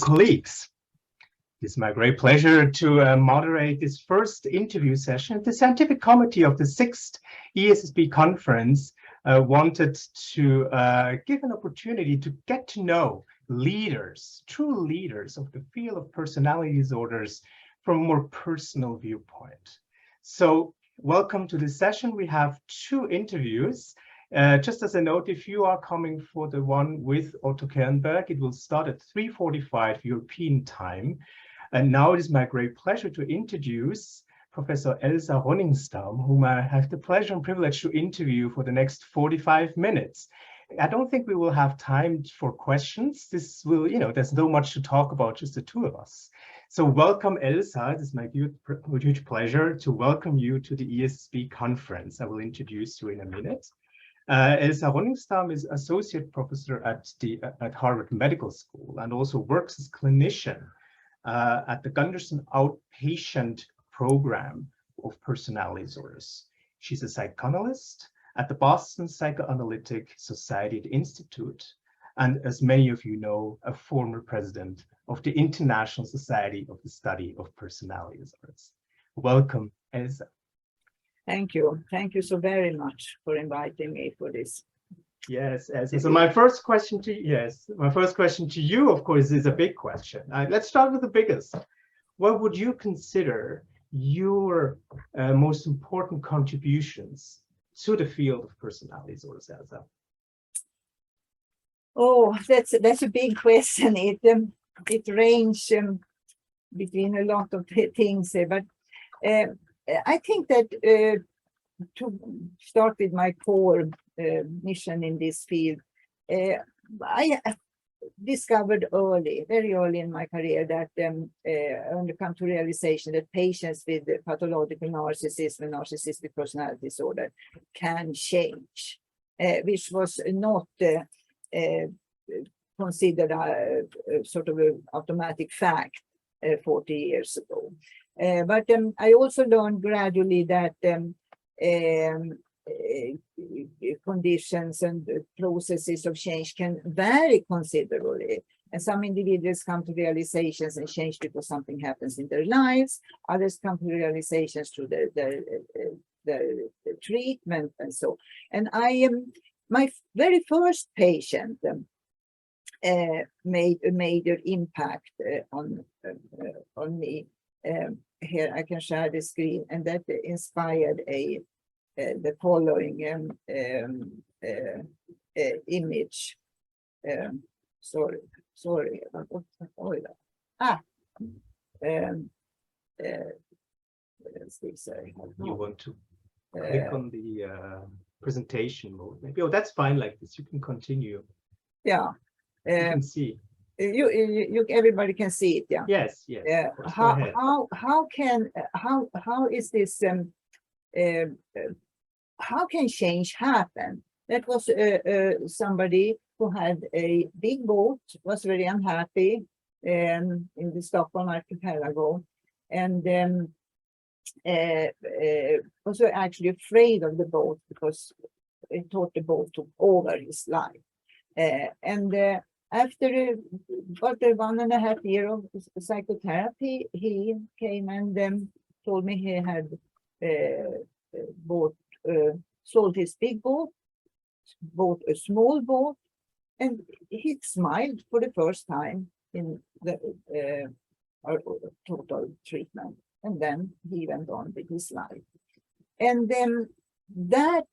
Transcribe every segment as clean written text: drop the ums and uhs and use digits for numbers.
Colleagues. It's my great pleasure to moderate this first interview session. The Scientific Committee of the 6th ESSPD conference wanted to give an opportunity to get to know leaders, true leaders of the field of personality disorders from a more personal viewpoint. So welcome to this session. We have two interviews. Just as a note, if you are coming for the one with Otto Kernberg, it will start at 3:45 European time. And now it is my great pleasure to introduce Professor Elsa Ronningstam, whom I have the pleasure and privilege to interview for the next 45 minutes. I don't think we will have time for questions. This will, there's no much to talk about, just the two of us. So welcome, Elsa. It is my huge pleasure to welcome you to the ESSPD conference. I will introduce you in a minute. Elsa Ronningstam is associate professor at Harvard Medical School and also works as clinician at the Gunderson Outpatient Program of Personality Disorders. She's a psychoanalyst at the Boston Psychoanalytic Society Institute, and as many of you know, a former president of the International Society of the Study of Personality Disorders. Welcome, Elsa. Thank you. Thank you so very much for inviting me for this. Yes. So my first question to you, of course, is a big question. Let's start with the biggest. What would you consider your most important contributions to the field of personality disorders, Elsa? Oh, that's a big question. It ranges between a lot of things, but I think that to start with my core mission in this field, I discovered very early in my career that when it comes to realization that patients with pathological narcissism and narcissistic personality disorder can change, which was not considered a sort of an automatic fact 40 years ago. But I also learned gradually that conditions and processes of change can vary considerably. And some individuals come to realizations and change because something happens in their lives. Others come to realizations through the treatment and so. And my very first patient made a major impact on me. Here I can share the screen, and that inspired the following image. Sorry. You want to click on the presentation mode? Maybe. Oh, that's fine. Like this, you can continue. Yeah. You can see. You everybody can see it, yeah. Yes. How is this how can change happen? That was somebody who had a big boat, was very unhappy in the Stockholm archipelago, and was actually afraid of the boat because he thought the boat took over his life. After about 1.5 years of psychotherapy, he came and told me he had sold his big boat, bought a small boat, and he smiled for the first time in the total treatment. And then he went on with his life. And then that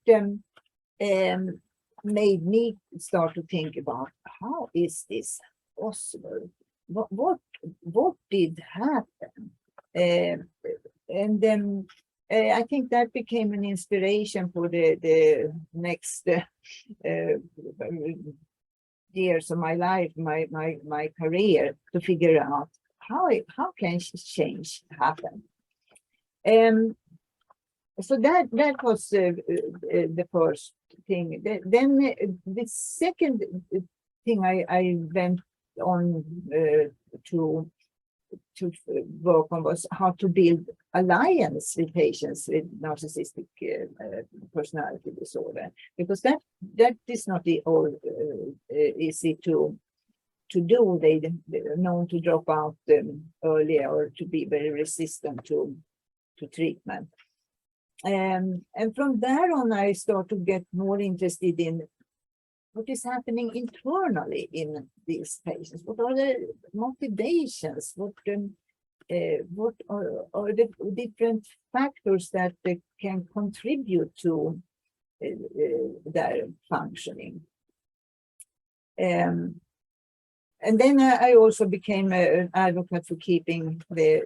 made me start to think about how is this possible? What did happen? And then I think that became an inspiration for the next years of my life, my career, to figure out how can change happen. So that was the first thing. Then the second thing I went on to work on was how to build alliance with patients with narcissistic personality disorder, because that is not easy to to do. They're known to drop out earlier or to be very resistant to treatment. And from there on, I start to get more interested in what is happening internally in these patients. What are the motivations? What are the different factors that can contribute to their functioning? And then I also became an advocate for keeping the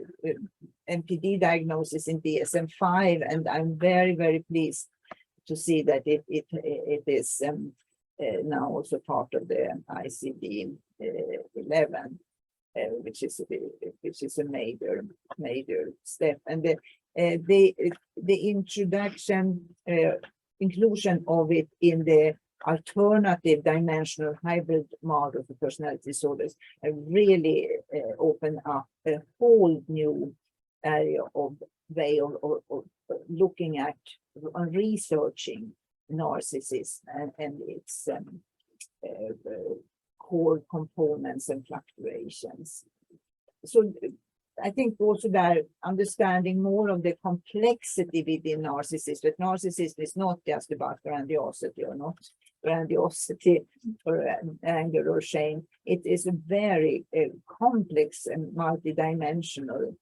NPD diagnosis in DSM-5, and I'm very, very pleased to see that it is now also part of the ICD-11, which is a major step. And the inclusion of it in the alternative dimensional hybrid model for personality disorders really open up a whole new area of way of looking at researching narcissism and its core components and fluctuations. So I think also that understanding more of the complexity within narcissism, that narcissism is not just about grandiosity or not grandiosity or anger or shame. It is a very complex and multidimensional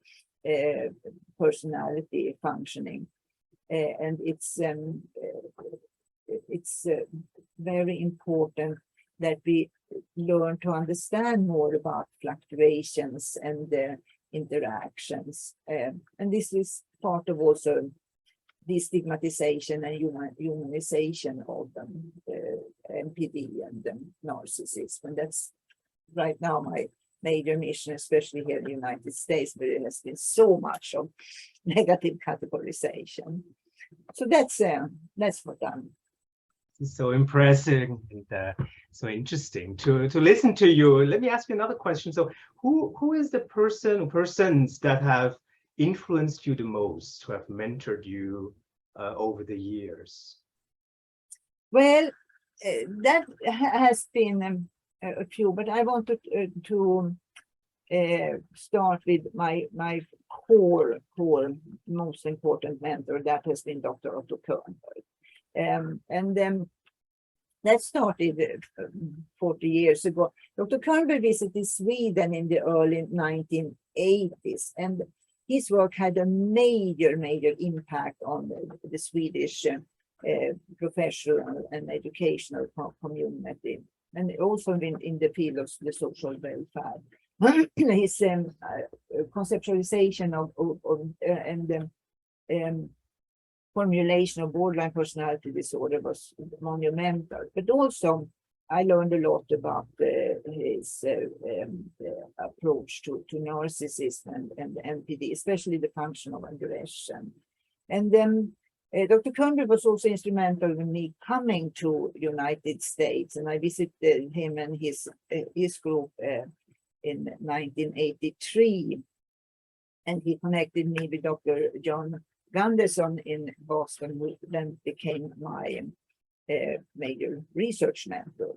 personality functioning, and it's very important that we learn to understand more about fluctuations and interactions, and this is part of also destigmatization and humanization of NPD and narcissism. And that's right now my major mission, especially here in the United States, where there has been so much of negative categorization. So that's what I'm. So impressive and so interesting to listen to you. Let me ask you another question. So who is the persons that have influenced you the most, who have mentored you over the years? Well, that has been a few, but I wanted to start with my core most important mentor. That has been Dr. Otto Kernberg. And then that started 40 years ago. Dr. Kramer visited Sweden in the early 1980s, and his work had a major impact on the Swedish professional and educational community, and also in the field of the social welfare. His conceptualization and formulation of borderline personality disorder was monumental, but also I learned a lot about his approach to narcissism and NPD, especially the functional aggression. And then Dr. Kramer was also instrumental in me coming to United States, and I visited him and his group in 1983, and he connected me with Dr. John Gunderson in Boston, who then became my major research mentor.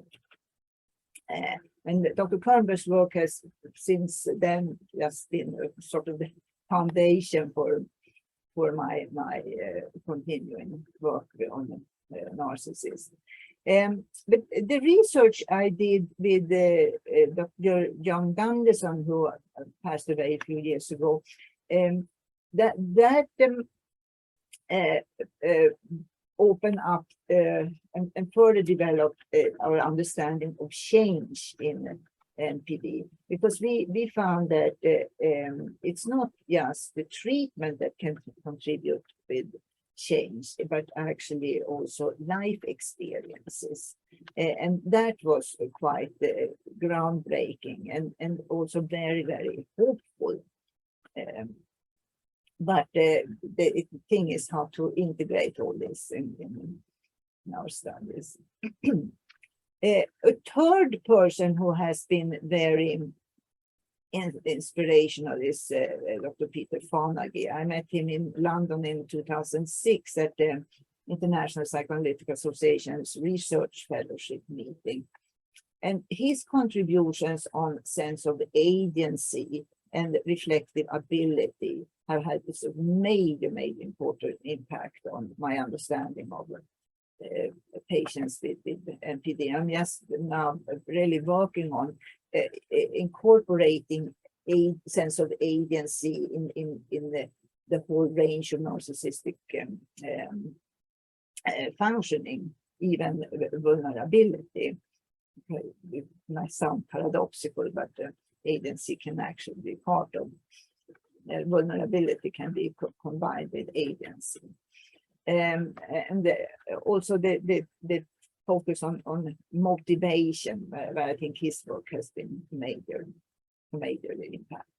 And Dr. Kernberg's work has since then just been sort of the foundation for my continuing work on narcissism. But the research I did with Dr. John Gunderson, who passed away a few years ago, open up and further develop our understanding of change in NPD, because we found that it's not just the treatment that can contribute with change, but actually also life experiences, and that was quite groundbreaking and also very hopeful. But the thing is how to integrate all this in our studies. A third person who has been very inspirational is Dr. Peter Fonagy. I met him in London in 2006 at the International Psychoanalytic Association's Research Fellowship meeting. And his contributions on sense of agency and reflective ability have had this major important impact on my understanding of patients with NPD. I'm just now really working on incorporating a sense of agency in the whole range of narcissistic functioning, even vulnerability. It might sound paradoxical, but agency can actually be part of vulnerability, can be combined with agency. And also the focus on motivation, where I think his work has been major impact.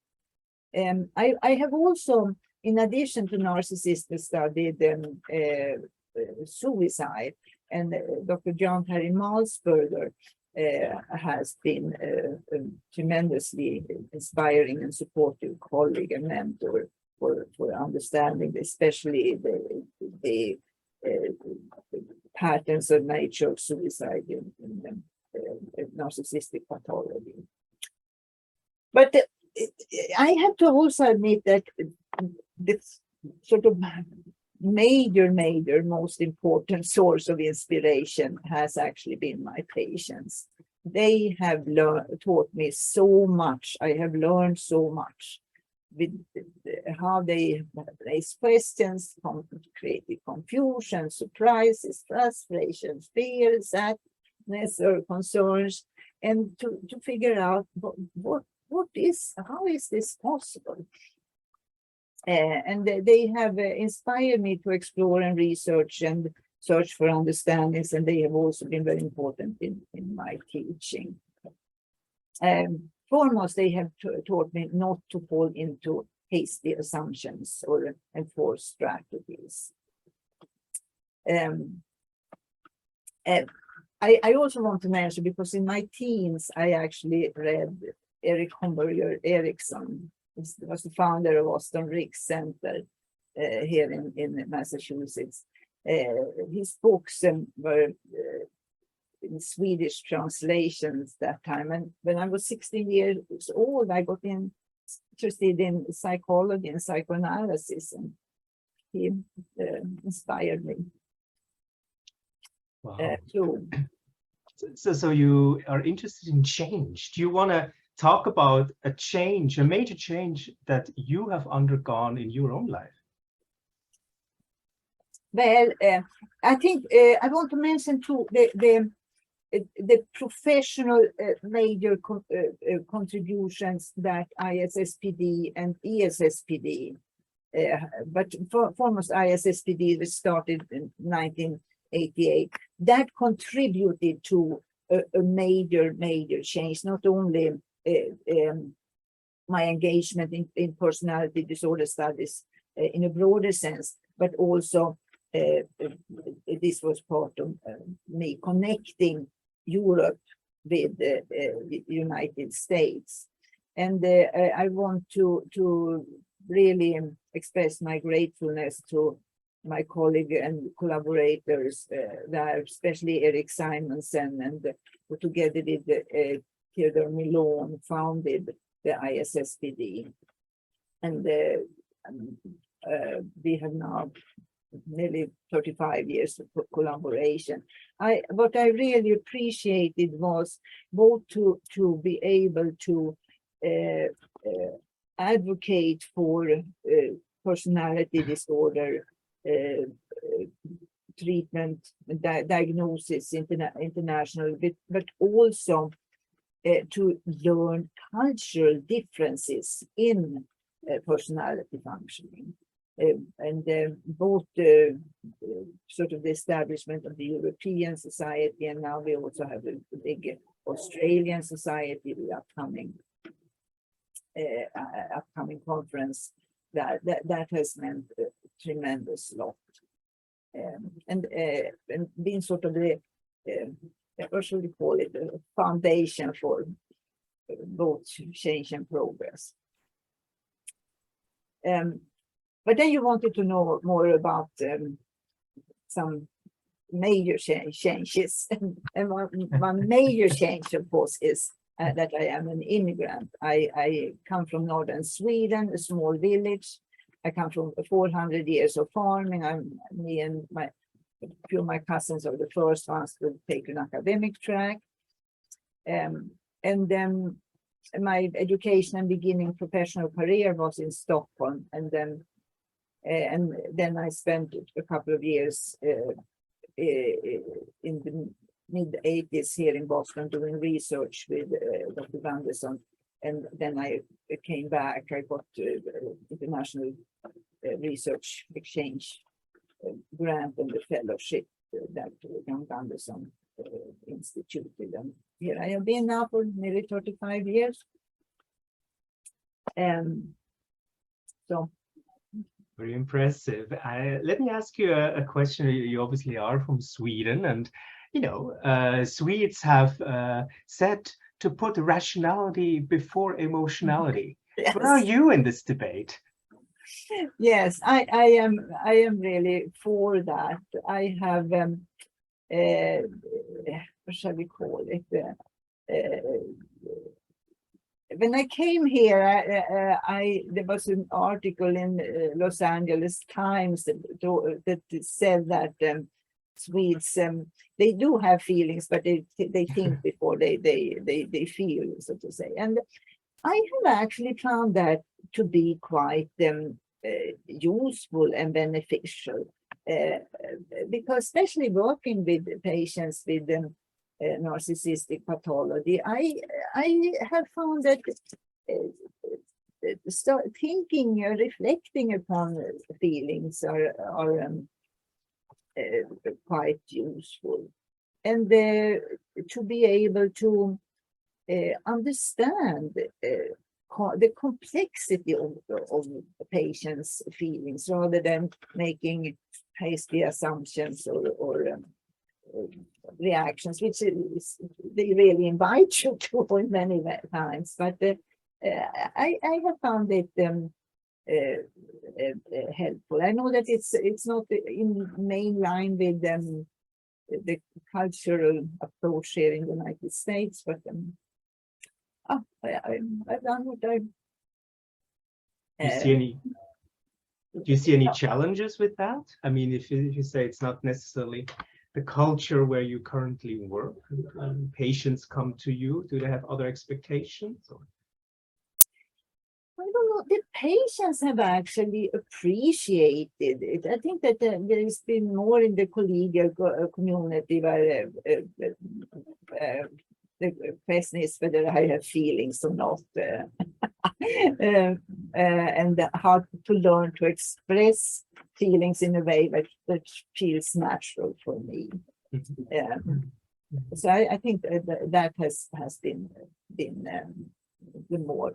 I have also, in addition to narcissism, studied suicide, and Dr. John Perry Malsberger has been a tremendously inspiring and supportive colleague and mentor for understanding, especially the patterns of nature of suicide in narcissistic pathology. But I have to also admit that this sort of major, most important source of inspiration has actually been my patients. They have taught me so much. I have learned so much with how they raise questions, creative confusion, surprises, frustrations, fears, sadness, or concerns, and to figure out how is this possible? And they have inspired me to explore and research and search for understandings, and they have also been very important in my teaching. Foremost, they have taught me not to fall into hasty assumptions or enforced strategies. I also want to mention, because in my teens, I actually read Erik Homburger Eriksson. He was the founder of Austin Ricks Center here in Massachusetts. His books were in Swedish translations that time. And when I was 16 years old, I got interested in psychology and psychoanalysis, and he inspired me. Wow. Too. So you are interested in change. Do you want to talk about a major change that you have undergone in your own life? Well, I think I want to mention too the professional major contributions that ISSPD and ESSPD, but foremost ISSPD that started in 1988, that contributed to a major change, not only my engagement in personality disorder studies in a broader sense, but also this was part of me connecting Europe with the United States. And I want to really express my gratefulness to my colleague and collaborators there, especially Eric Simonsen, and who together with Theodore Milon founded the ISSPD. And we have now nearly 35 years of collaboration. What I really appreciated was both to be able to advocate for personality disorder treatment, diagnosis international, but also to learn cultural differences in personality functioning. And both sort of the establishment of the European Society, and now we also have a big Australian Society with upcoming conference that has meant a tremendous lot. And being sort of the what should we call it, a foundation for both change and progress. But then you wanted to know more about some major changes. And one major change, of course, is that I am an immigrant. I come from northern Sweden, a small village. I come from 400 years of farming. Me and a few of my cousins are the first ones to take an academic track. And then my education and beginning professional career was in Stockholm. And then I spent a couple of years in the mid-80s here in Boston doing research with Dr. Anderson. And then I came back. I got international research exchange grant and the fellowship that Dr. Anderson instituted. And here I have been now for nearly 35 years. So. Very impressive. Let me ask you a question. You obviously are from Sweden, and you know, Swedes have said to put rationality before emotionality. Yes. Where are you in this debate? Yes, I am really for that. I have what shall we call it? When I came here, there was an article in Los Angeles Times that said that Swedes they do have feelings, but they think before they feel, so to say. And I have actually found that to be quite useful and beneficial, because especially working with patients with narcissistic pathology, I have found that start thinking, reflecting upon feelings are quite useful, and to be able to understand the complexity of the patient's feelings rather than making hasty assumptions or reactions, which they really invite you to in many times. But I have found it helpful. I know that it's not in main line with the cultural approach here in the United States, but I've done what I've. Do you see any challenges with that? I mean, if you say it's not necessarily the culture where you currently work, patients come to you, do they have other expectations? Or? I don't know. The patients have actually appreciated it. I think that there has been more in the collegial community where the question is whether I have feelings or not, and how to learn to express feelings in a way that feels natural for me. So I think that has been the more.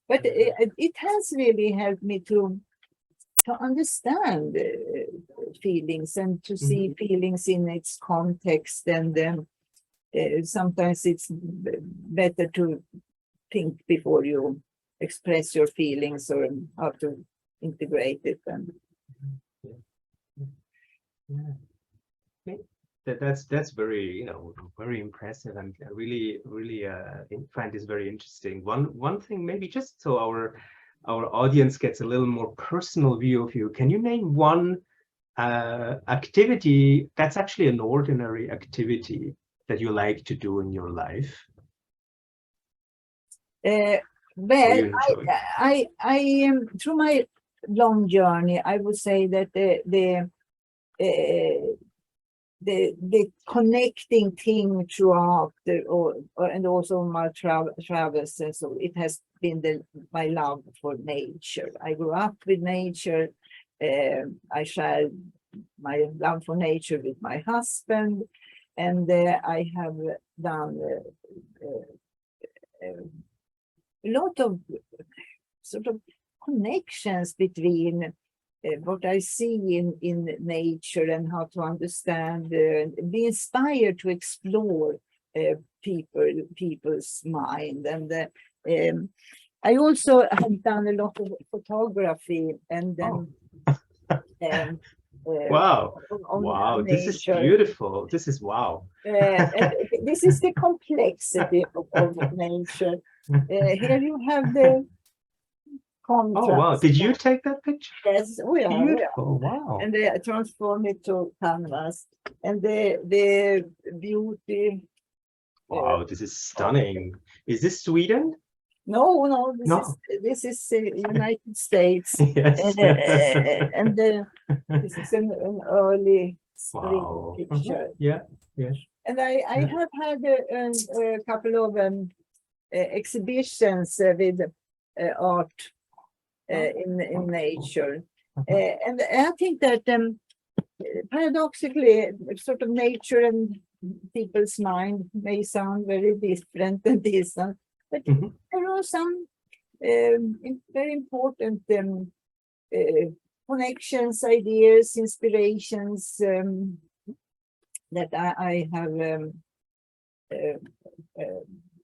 But it has really helped me to understand feelings and to see feelings in its context, and sometimes it's better to think before you express your feelings or how to integrate it. And that's very very impressive, and really find this very interesting. One thing, maybe just so our audience gets a little more personal view of you, can you name one activity that's actually an ordinary activity that you like to do in your life? Well, I am through my long journey, I would say that the connecting thing throughout and also my travels, and so it has been my love for nature. I grew up with nature. I share my love for nature with my husband, and I have done a lot of sort of connections between what I see in nature and how to understand, be inspired to explore people's mind. And I also have done a lot of photography, and Wow. on Wow. This is nature. beautiful. This is wow. And this is the complexity of nature. Here you have the contrast. Oh, wow. Did you take that picture? Yes, we are. Beautiful. Wow. And they transform it to canvas. And the beauty. Wow, this is stunning. Is this Sweden? No, No. this is United States. Yes. And this is an early spring Wow. picture. Yeah. Yeah. And I have had a couple of exhibitions with art in nature. And I think that paradoxically, sort of nature and people's mind may sound very different than this one, but there are some very important connections, ideas, inspirations that I have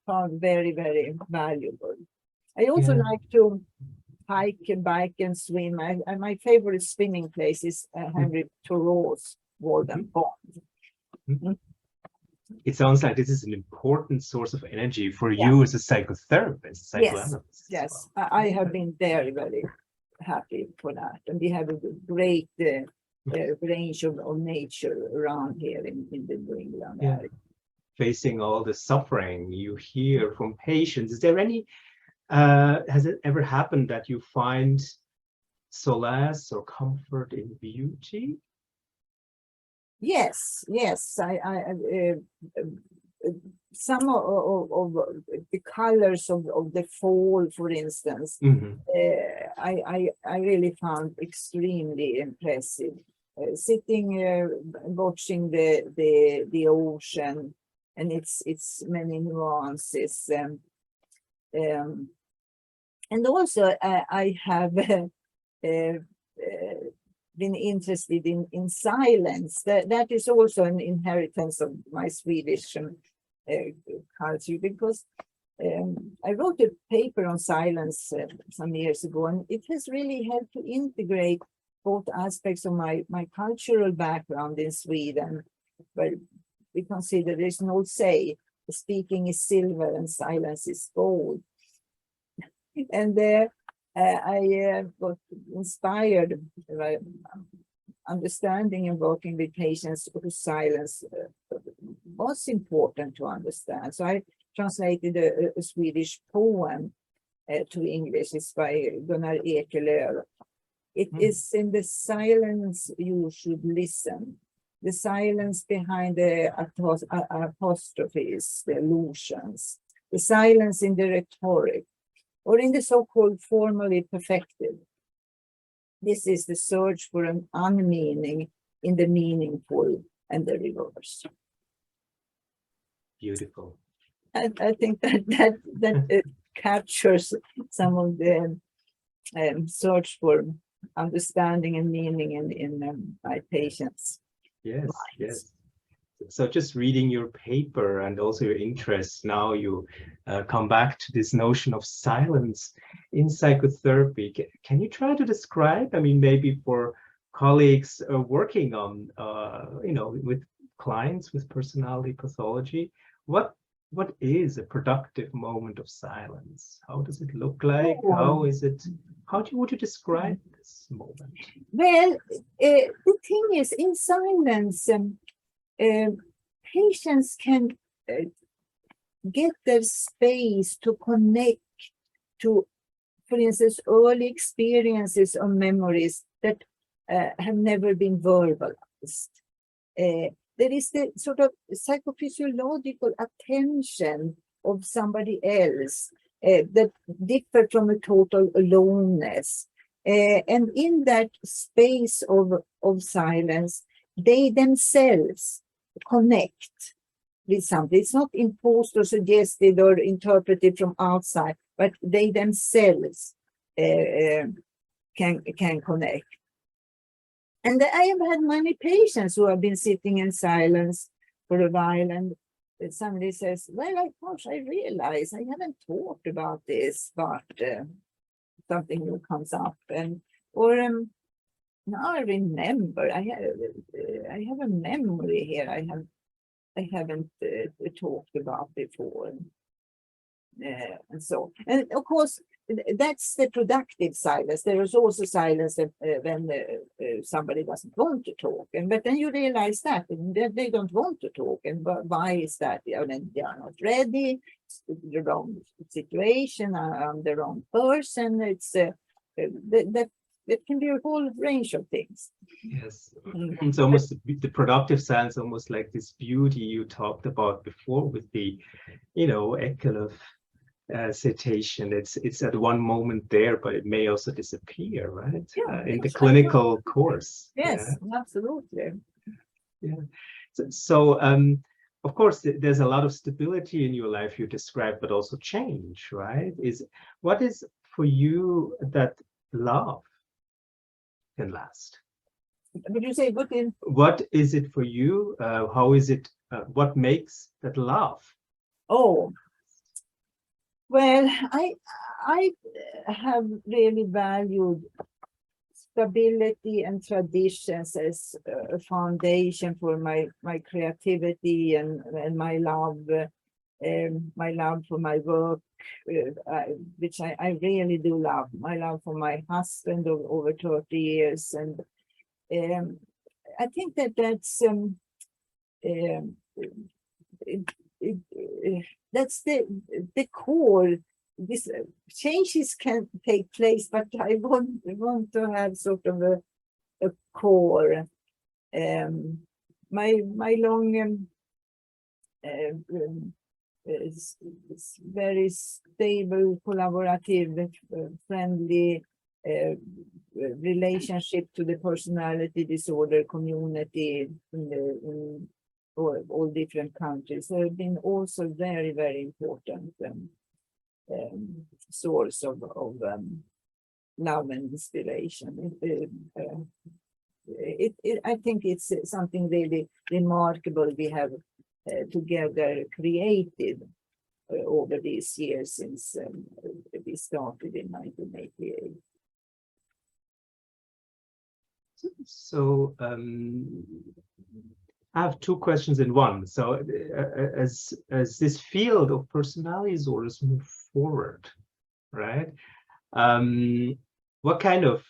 found very, very valuable. I also like to hike and bike and swim. My favorite swimming place is Henry Thoreau's Walden Pond. It sounds like this is an important source of energy for you as a psychotherapist, psychoanalyst. Yes, I have been very, very happy for that. And we have a great range of nature around here in the New England area. Facing all the suffering you hear from patients, is there any, has it ever happened that you find solace or comfort in beauty? Yes. Some of the colors of the fall, for instance, I really found extremely impressive. Sitting watching the ocean and its many nuances, and also I have been interested in silence. That is also an inheritance of my Swedish culture, because I wrote a paper on silence some years ago, and it has really helped to integrate both aspects of my cultural background in Sweden, where we consider there's an old say, speaking is silver and silence is gold. And I got inspired by understanding and working with patients whose silence was important to understand. So I translated a Swedish poem to English. It's by Gunnar Ekelöf. It is in the silence you should listen. The silence behind the apostrophes, the allusions. The silence in the rhetoric, or in the so-called formally perfected. This is the search for an unmeaning in the meaningful and the reverse. Beautiful. I think that captures some of the search for understanding and meaning in my patients. Yes. So just reading your paper and also your interest, now you come back to this notion of silence in psychotherapy. Can you try to describe, I mean, maybe for colleagues working on, with clients with personality pathology, what is a productive moment of silence? How does it look like? How is it? Would you describe this moment? Well, the thing is, in silence, patients can get their space to connect to, for instance, early experiences or memories that have never been verbalized. There is the sort of psychophysiological attention of somebody else that differ from a total aloneness. And in that space of silence, they themselves connect with something. It's not imposed or suggested or interpreted from outside, but they themselves can connect. And I have had many patients who have been sitting in silence for a while, and somebody says, well, I realize I haven't talked about this, but something new comes up. Or now I remember. I have a memory here. I haven't talked about before. And of course, that's the productive silence. There is also silence when somebody doesn't want to talk, but then you realize that they don't want to talk, and why is that? They are not ready. It's the wrong situation. I'm the wrong person. It's that can be a whole range of things. Yes, it's almost the productive silence, almost like this beauty you talked about before with the, Ekelöf citation. It's at one moment there, but it may also disappear, right? Yeah, in the yes, clinical course. Yes, absolutely. Yeah. So of course, there's a lot of stability in your life you described, but also change, right? What is for you that love can last? Would you say what is it for you? How is it? What makes that love? Oh, well, I have really valued stability and traditions as a foundation for my creativity and my love for my work, which I really do love. My love for my husband of over 30 years, and I think that's that's the core. This changes can take place, but I want to have sort of a core. My long is very stable, collaborative, friendly relationship to the personality disorder community in all different countries. So it's been also very, very important source of love and inspiration. I think it's something really remarkable we have together created over these years since we started in 1988. So I have two questions in one. So as this field of personality disorders move forward, right? What kind of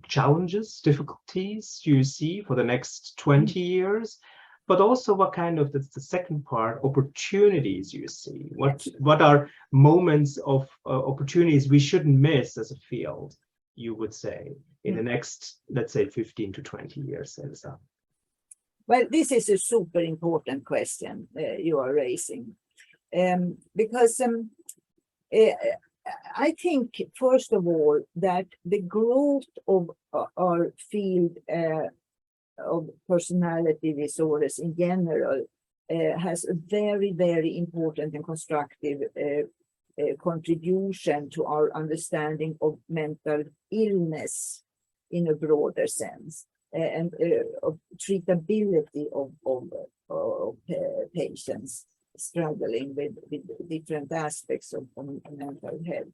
challenges, difficulties do you see for the next 20 years? But also what kind of, that's the second part, opportunities you see? What are moments of opportunities we shouldn't miss as a field, you would say, in the next, let's say, 15 to 20 years, Elsa? Well, this is a super important question you are raising, because I think, first of all, that the growth of our field of personality disorders in general has a very, very important and constructive contribution to our understanding of mental illness in a broader sense, and of treatability of patients struggling with different aspects of mental health.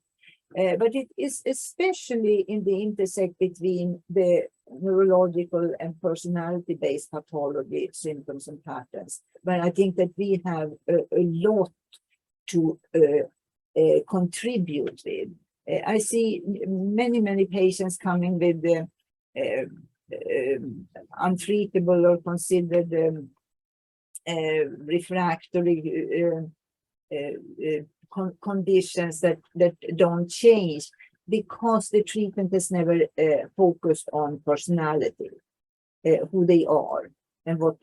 But it is especially in the intersect between the neurological and personality-based pathology, symptoms and patterns. But I think that we have a lot to contribute with. I see many patients coming with untreatable or considered refractory conditions that don't change because the treatment has never focused on personality, who they are, and what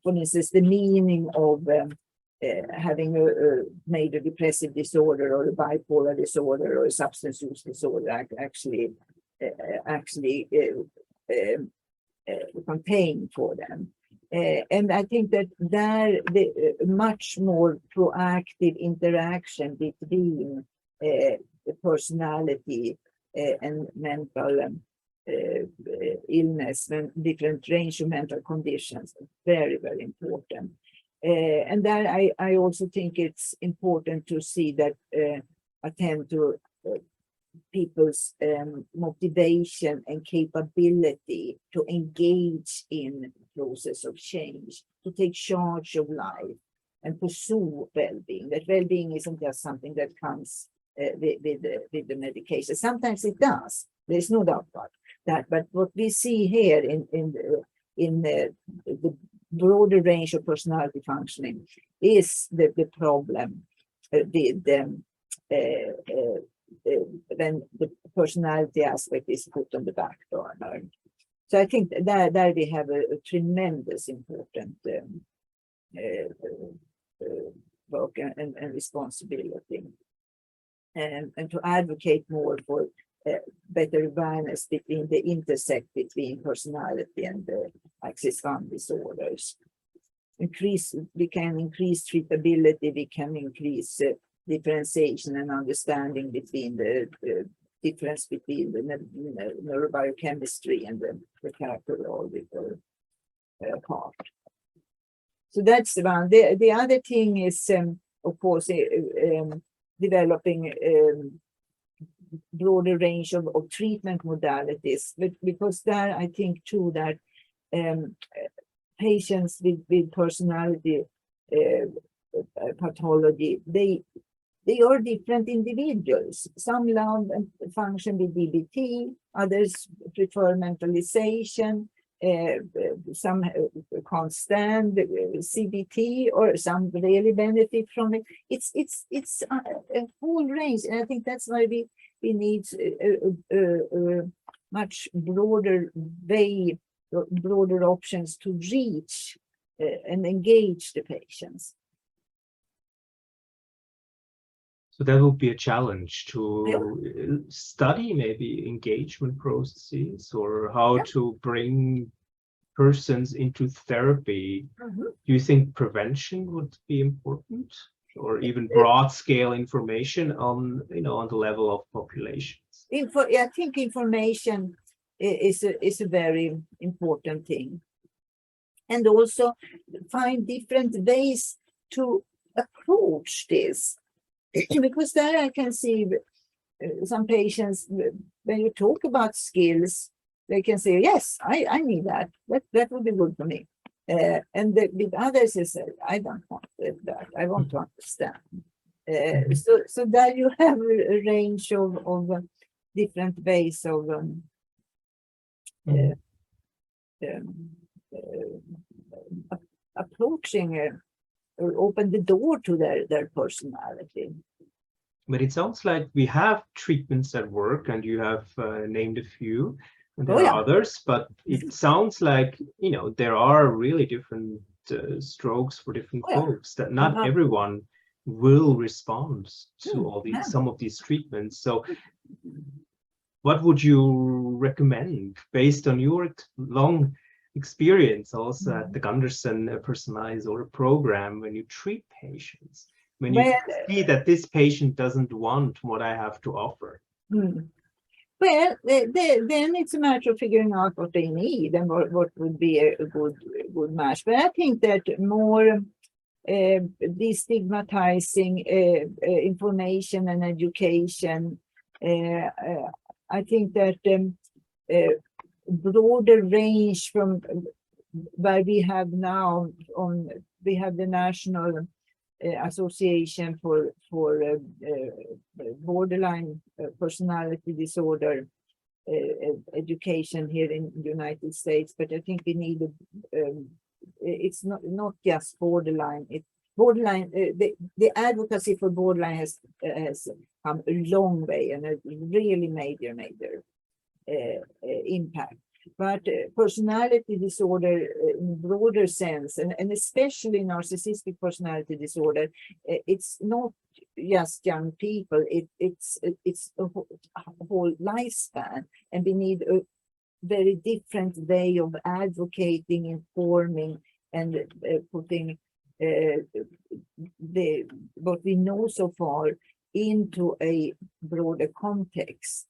for instance, the meaning of having a major depressive disorder or a bipolar disorder or a substance use disorder actually contain for them. And I think that there the much more proactive interaction between the personality and mental illness, and different range of mental conditions, very, very important. And then I also think it's important to see that attend to people's motivation and capability to engage in process of change, to take charge of life and pursue well-being. That well-being isn't just something that comes with the medication. Sometimes it does. There's no doubt about that. But what we see here in the broader range of personality functioning is the problem when the personality aspect is put on the back burner. So I think that there we have a tremendous important work and responsibility, and to advocate more for better awareness between the intersect between personality and the axis 1 disorders. We can increase treatability, we can increase differentiation and understanding between the difference between the neurobiochemistry and the characterological part. So that's the one. The other thing is, of course, developing broader range of treatment modalities, but because there I think too that patients with personality pathology, they are different individuals. Some love and function with DBT, others prefer mentalization, some can't stand CBT, or some really benefit from it. It's a whole range, and I think that's why we need a much broader way, broader options to reach and engage the patients. So that would be a challenge to study maybe engagement processes, or how to bring persons into therapy. Do you think prevention would be important, or even broad scale information on, on the level of populations? I think information is a very important thing, and also find different ways to approach this. Because there I can see some patients, when you talk about skills, they can say, yes, I need that. That would be good for me. And with others, is I don't want that. I want to understand. So there you have a range of different ways of approaching or open the door to their personality. But it sounds like we have treatments that work, and you have named a few, and there are others, but it sounds like, there are really different strokes for different folks, that not everyone will respond to all these, some of these treatments. So what would you recommend based on your long experience also at the Gunderson Personalized Disorder Program, when you treat patients, when you see that this patient doesn't want what I have to offer? Well, then it's a matter of figuring out what they need and what would be a good match. But I think that more destigmatizing information and education, I think that broader range from where we have now we have the National Association for Borderline Personality Disorder education here in the United States, but I think we need it's not just borderline. Borderline, the advocacy for borderline has come a long way, and a really major impact. But personality disorder in a broader sense, and especially narcissistic personality disorder, it's not just young people, it's a whole lifespan, and we need a very different way of advocating, informing, and putting what we know so far into a broader context.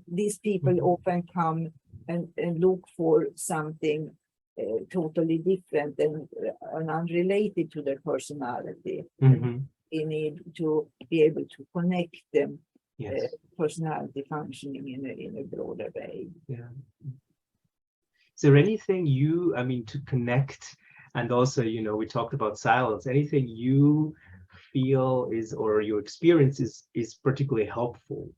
These people often come and look for something totally different and unrelated to their personality. We need to be able to connect them Yes. personality functioning in a broader way. Yeah. Is there anything to connect, and also, we talked about silence, anything you feel is, or your experience is particularly helpful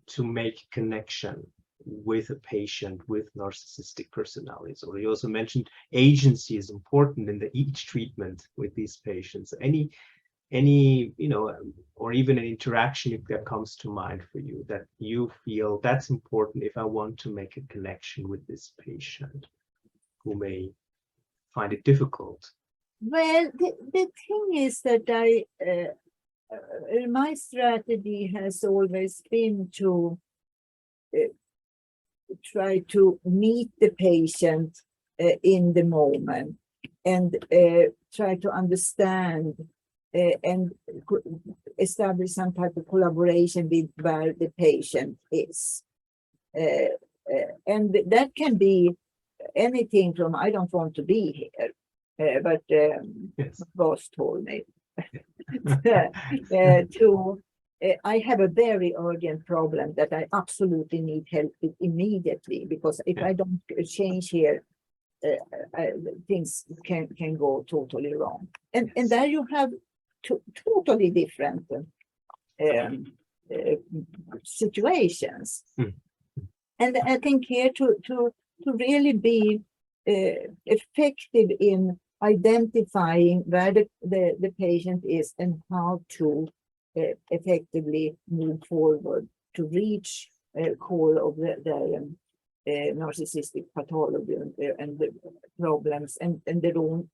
to make connection with a patient with narcissistic personalities? Or you also mentioned agency is important in each treatment with these patients. Any or even an interaction that comes to mind for you that you feel that's important if I want to make a connection with this patient who may find it difficult? Well, the thing is that my strategy has always been to try to meet the patient in the moment and try to understand and establish some type of collaboration with where the patient is. And that can be anything from, I don't want to be here, but Yes. boss told me, to I have a very urgent problem that I absolutely need help with immediately, because if I don't change here, things can go totally wrong. And there you have totally different situations. And I think here to really be effective in identifying where the patient is and how to effectively move forward to reach core of the narcissistic pathology and the problems and their own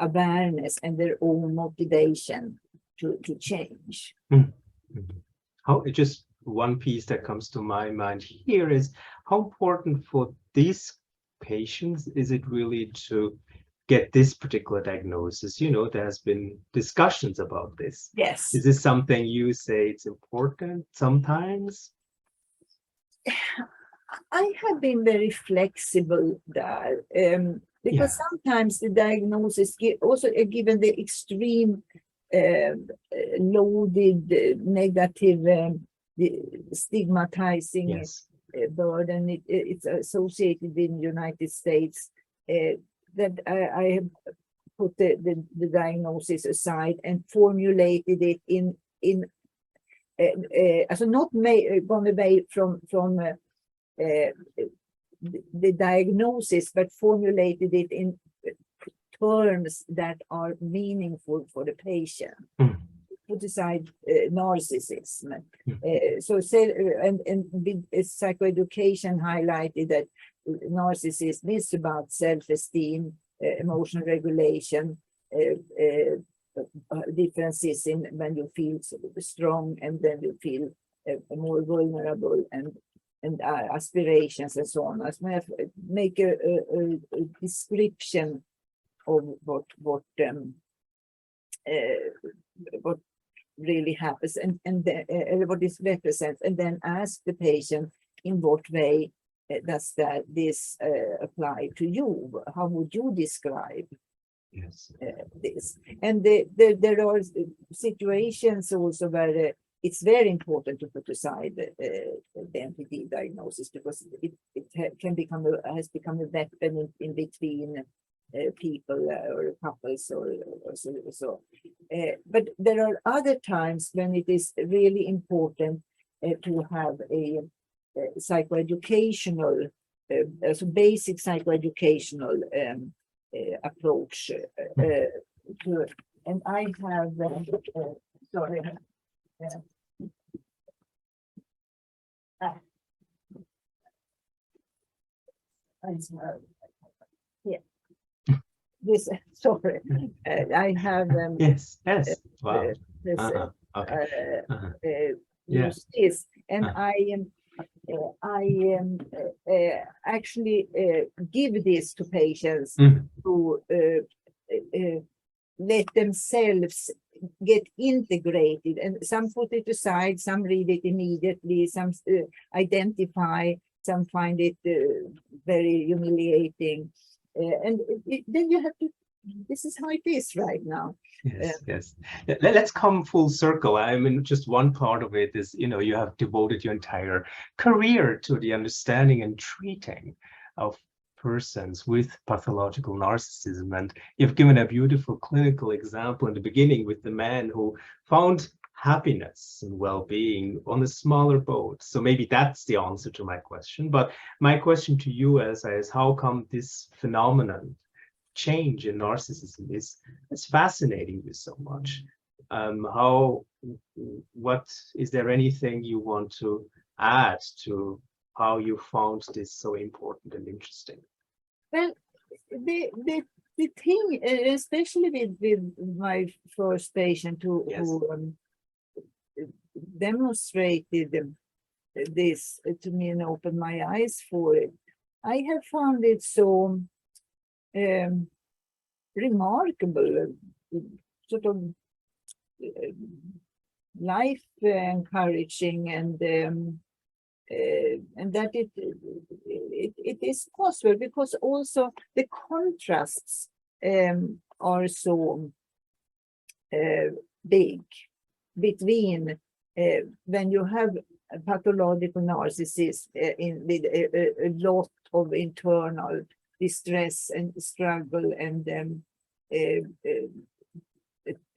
awareness and their own motivation to change. Just one piece that comes to my mind here is how important for these patients is it really to get this particular diagnosis? There has been discussions about this. Yes. Is this something you say it's important sometimes? I have been very flexible there, because sometimes the diagnosis, also given the extreme loaded negative stigmatizing burden it's associated in the United States, that I have put the diagnosis aside and formulated it in also not gone away from the diagnosis, but formulated it in terms that are meaningful for the patient. Put aside narcissism. And with psychoeducation highlighted that narcissism is about self-esteem, emotional regulation, differences in when you feel strong and then you feel more vulnerable, and aspirations and so on. As I make a description of what really happens and what this represents, and then ask the patient in what way does this apply to you? How would you describe this? And there are situations also where it's very important to put aside the NPD diagnosis, because it has become a weapon in between people or couples or so. But there are other times when it is really important to have a psychoeducational, so basic psychoeducational approach to, and I have sorry. This sorry, I have yes. Wow. use this, and I actually give this to patients to let themselves get integrated, and some put it aside, some read it immediately, some identify, some find it very humiliating, and then you have to this is how it is right now. Yes, yes. Let's come full circle. I mean, just one part of it is, you have devoted your entire career to the understanding and treating of persons with pathological narcissism. And you've given a beautiful clinical example in the beginning with the man who found happiness and well-being on a smaller boat. So maybe that's the answer to my question. But my question to you, Elsa, is how come this phenomenon, change in narcissism, is fascinating you so much? What is there anything you want to add to how you found this so important and interesting? Well, the thing, especially with my first patient who demonstrated this to me and opened my eyes for it, I have found it so remarkable, sort of life encouraging, and that it is possible, because also the contrasts are so big between when you have a pathological narcissist with a lot of internal distress and struggle and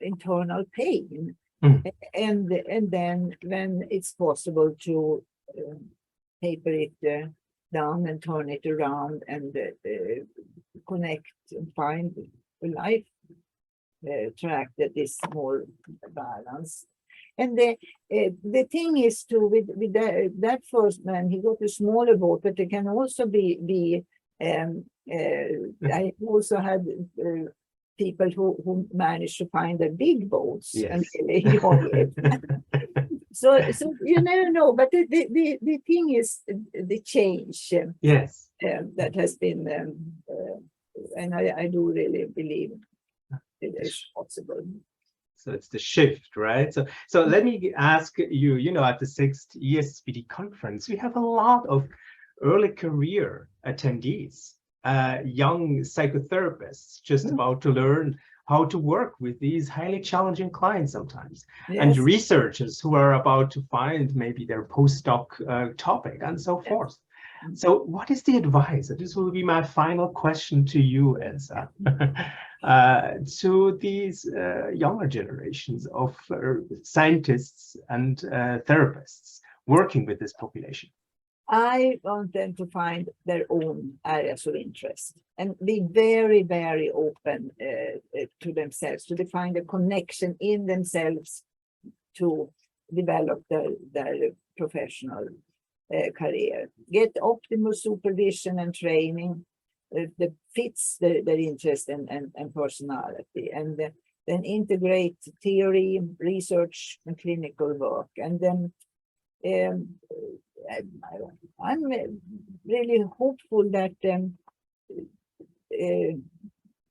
internal pain, and then when it's possible to paper it down and turn it around and connect and find a life track that is more balanced. And the thing is too, with that first man, he got a smaller boat, but it can also be I also had people who managed to find the big boats. Yes. And really enjoy it. So you never know, but the thing is the change. Yes. That has been, and I do really believe it is possible. So it's the shift, right? So let me ask you, at the 6th ESSPD conference, we have a lot of early career attendees, young psychotherapists just about to learn how to work with these highly challenging clients sometimes, and researchers who are about to find maybe their postdoc topic and so forth. So what is the advice? This will be my final question to you, Elsa, to these younger generations of scientists and therapists working with this population. I want them to find their own areas of interest and be very, very open to themselves, to define the connection in themselves to develop their professional career. Get optimal supervision and training that fits their interest and personality, and then integrate theory, research, and clinical work. And then I'm really hopeful that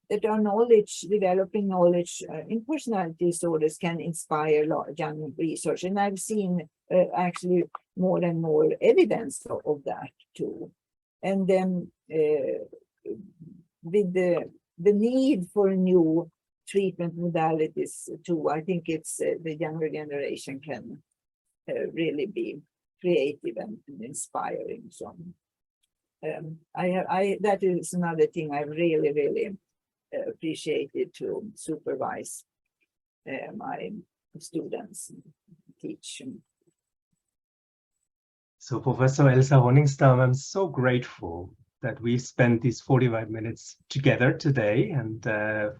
that our knowledge, developing knowledge in personality disorders, can inspire young research. And I've seen actually more and more evidence of that too. And then with the need for new treatment modalities too, I think it's the younger generation can really be creative and inspiring. So that is another thing I really appreciated to supervise my students, teach. So Professor Elsa Ronningstam, I'm so grateful that we spent these 45 minutes together today, and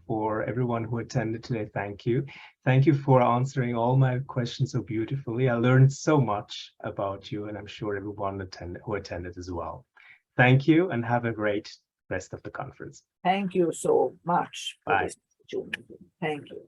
for everyone who attended today, thank you. Thank you for answering all my questions so beautifully. I learned so much about you, and I'm sure everyone who attended as well. Thank you, and have a great rest of the conference. Thank you so much for Bye. this opportunity. Thank you.